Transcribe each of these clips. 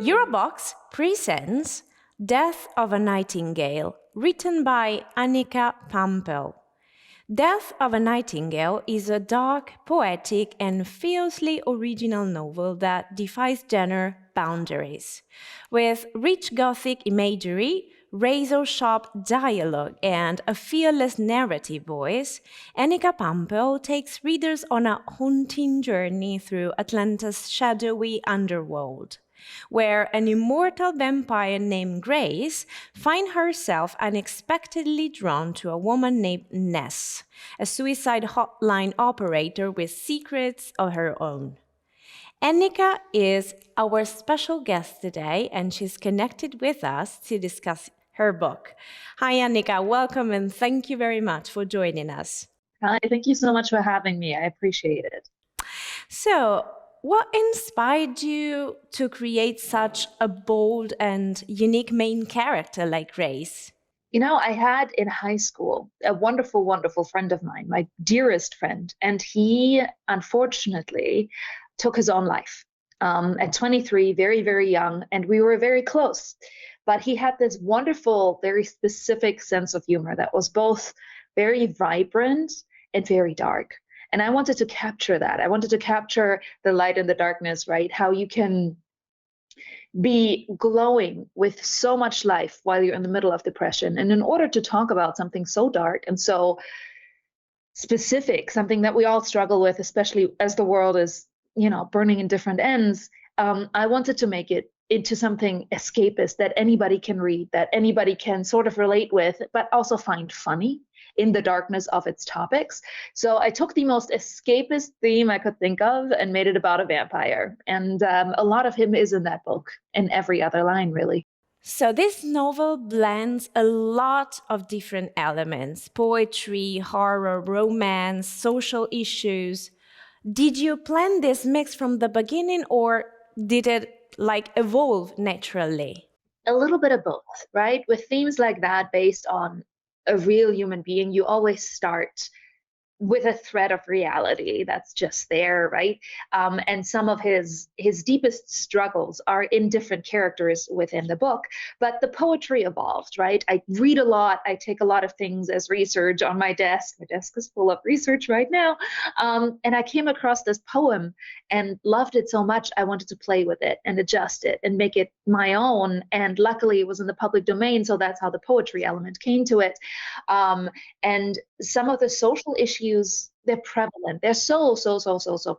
Eurobox presents Death of a Nightingale, written by Annika Pampel. Death of a Nightingale is a dark, poetic, and fiercely original novel that defies genre boundaries. With rich Gothic imagery, razor-sharp dialogue, and a fearless narrative voice, Annika Pampel takes readers on a haunting journey through Atlanta's shadowy underworld, where an immortal vampire named Grace finds herself unexpectedly drawn to a woman named Ness, a suicide hotline operator with secrets of her own. Annika is our special guest today, and she's connected with us to discuss her book. Hi, Annika. Welcome, and thank you very much for joining us. Hi, thank you so much for having me. I appreciate it. So, what inspired you to create such a bold and unique main character like Grace? I had in high school a wonderful, wonderful friend of mine, my dearest friend, and he unfortunately took his own life at 23, very, very young, and we were very close. But he had this wonderful, very specific sense of humor that was both very vibrant and very dark. And I wanted to capture that. I wanted to capture the light and the darkness, right? How you can be glowing with so much life while you're in the middle of depression. And in order to talk about something so dark and so specific, something that we all struggle with, especially as the world is, burning in different ends, I wanted to make it into something escapist that anybody can read, that anybody can sort of relate with, but also find funny in the darkness of its topics. So I took the most escapist theme I could think of and made it about a vampire. And a lot of him is in that book, in every other line, really. So this novel blends a lot of different elements: poetry, horror, romance, social issues. Did you plan this mix from the beginning, or did it evolve naturally? A little bit of both, right? With themes like that based on a real human being, you always start with a thread of reality that's just there, right? And some of his deepest struggles are in different characters within the book, but the poetry evolved, right? I read a lot. I take a lot of things as research on my desk. My desk is full of research right now. And I came across this poem and loved it so much, I wanted to play with it and adjust it and make it my own. And luckily it was in the public domain, so that's how the poetry element came to it. And some of the social issues, they're prevalent. They're so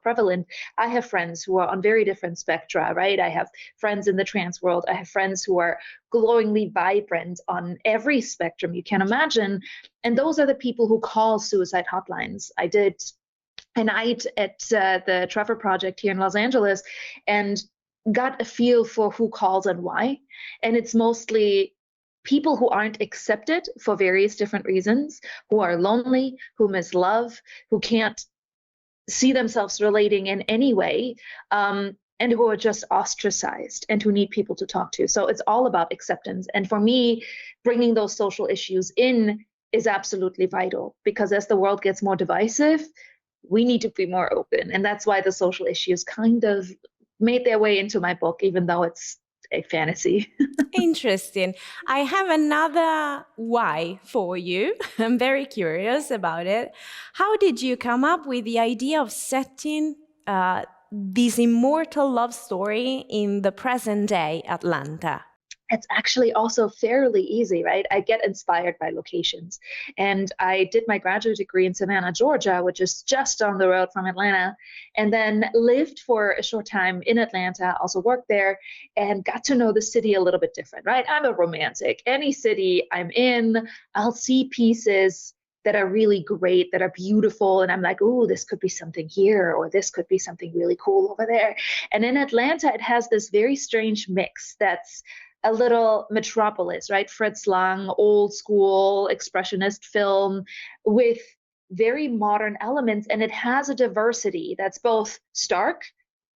prevalent. I have friends who are on very different spectra, right? I have friends in the trans world. I have friends who are glowingly vibrant on every spectrum you can imagine. And those are the people who call suicide hotlines. I did a night at the Trevor Project here in Los Angeles and got a feel for who calls and why. And it's mostly people who aren't accepted for various different reasons, who are lonely, who miss love, who can't see themselves relating in any way, and who are just ostracized and who need people to talk to. So it's all about acceptance. And for me, bringing those social issues in is absolutely vital, because as the world gets more divisive, we need to be more open. And that's why the social issues kind of made their way into my book, even though it's a fantasy. Interesting. I have another why for you. I'm very curious about it. How did you come up with the idea of setting this immortal love story in the present day Atlanta? It's actually also fairly easy, right? I get inspired by locations. And I did my graduate degree in Savannah, Georgia, which is just on the road from Atlanta, and then lived for a short time in Atlanta, also worked there, and got to know the city a little bit different, right? I'm a romantic. Any city I'm in, I'll see pieces that are really great, that are beautiful. And I'm like, oh, this could be something here, or this could be something really cool over there. And in Atlanta, it has this very strange mix that's a little metropolis, right? Fritz Lang, old school expressionist film with very modern elements. And it has a diversity that's both stark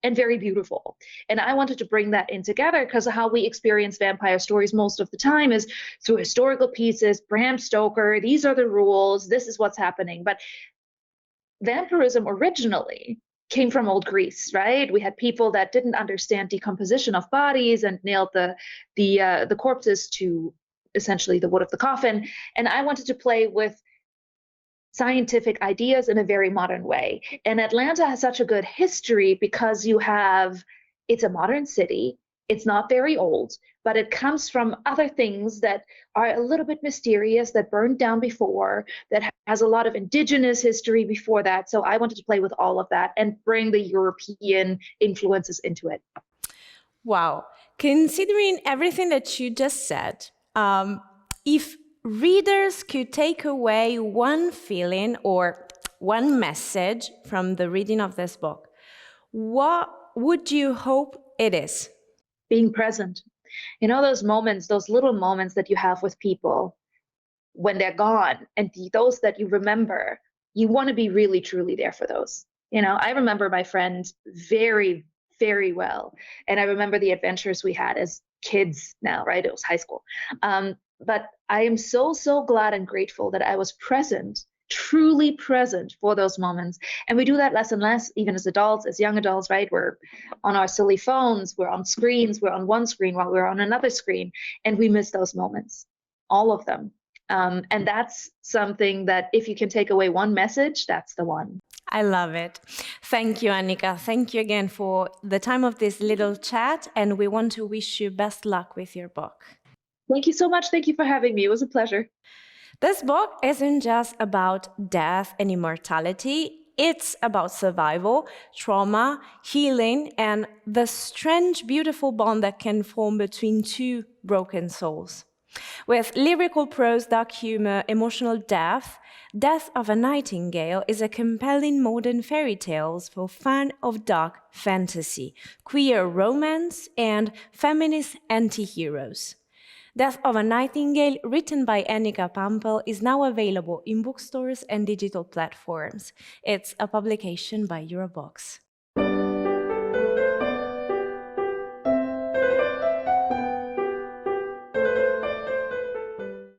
and very beautiful. And I wanted to bring that in together, because how we experience vampire stories most of the time is through historical pieces, Bram Stoker, these are the rules, this is what's happening. But vampirism originally came from old Greece, right? We had people that didn't understand decomposition of bodies and nailed the corpses to essentially the wood of the coffin. And I wanted to play with scientific ideas in a very modern way. And Atlanta has such a good history because it's a modern city, it's not very old, but it comes from other things that are a little bit mysterious, that burned down before, that has a lot of indigenous history before that. So I wanted to play with all of that and bring the European influences into it. Wow. Considering everything that you just said, if readers could take away one feeling or one message from the reading of this book, what would you hope it is? Being present. You know, those moments, those little moments that you have with people when they're gone, and those that you remember, you want to be really, truly there for those. You know, I remember my friend very, very well. And I remember the adventures we had as kids now, right? It was high school. But I am so, so glad and grateful that I was present, truly present for those moments. And we do that less and less, even as adults, as young adults, right? We're on our silly phones, we're on screens, we're on one screen while we're on another screen, and we miss those moments, all of them. And that's something that if you can take away one message, that's the one. I love it. Thank you, Annika. Thank you again for the time of this little chat, and we want to wish you best luck with your book. Thank you so much. Thank you for having me. It was a pleasure. This book isn't just about death and immortality. It's about survival, trauma, healing, and the strange, beautiful bond that can form between two broken souls. With lyrical prose, dark humor, emotional depth, Death of a Nightingale is a compelling modern fairy tale for fans of dark fantasy, queer romance, and feminist anti-heroes. Death of a Nightingale, written by Annika Pampel, is now available in bookstores and digital platforms. It's a publication by Eurobox.